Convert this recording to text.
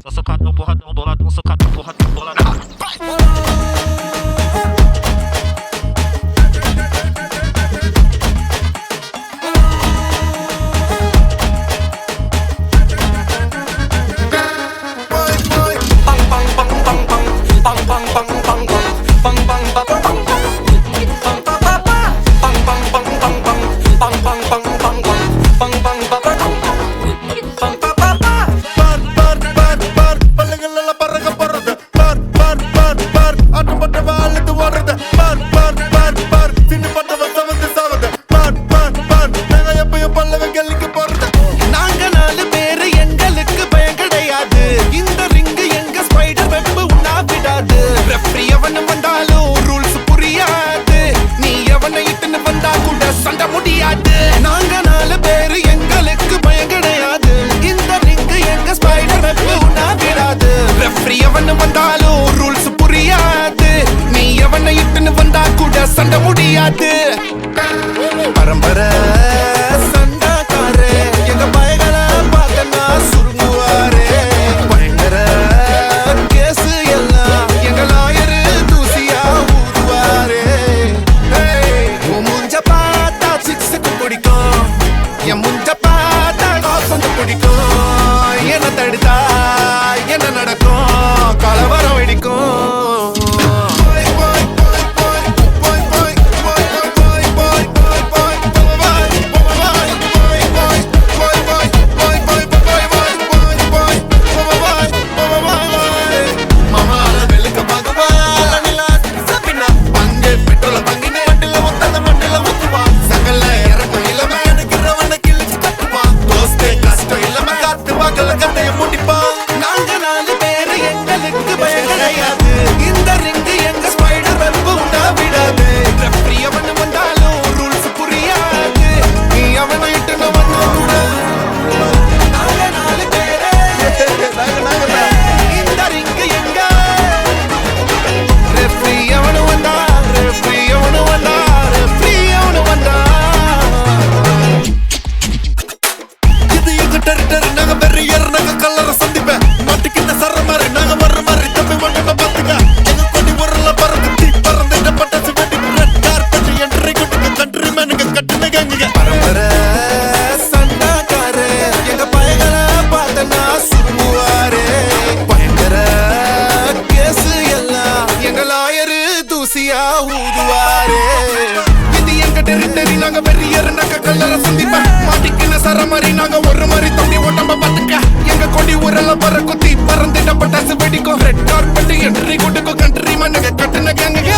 Só socadão, porradão, boladão, socadão, porradão, boladão. சண்ட முடியாது பரம்பர சண்டாக்காரே எங்க பயங்களை பார்த்தனா சுருங்குவாரே பயங்கர கேசு எல்லாம் எங்க லாயரு தூசியா ஊதுவாரே முஞ்ச பார்த்தா சிக்ஸுக்கு பிடிக்கும் என் முஞ்ச பார்த்தா காசு பிடிக்கும் என்ன தடுத்தா என்ன நடக்கும் கலவரம் வெடிக்கும் நாங்க வெறியர் நாங்க கல்லற சந்திப்ப மாட்டிக்கின சர மாதிரி நாங்க ஒரு மாதிரி தம்பி ஓட்டம்ப பாத்துக்க எங்க கொடி ஊரெல்லாம் பற குத்தி பறந்துட்ட பட்டாசு வெடிக்கும் ரெட் கார்பெட் என்ட்ரி கொடுக்கும் கண்ட்ரி மண்ணுங்க கட்டுன கேங்க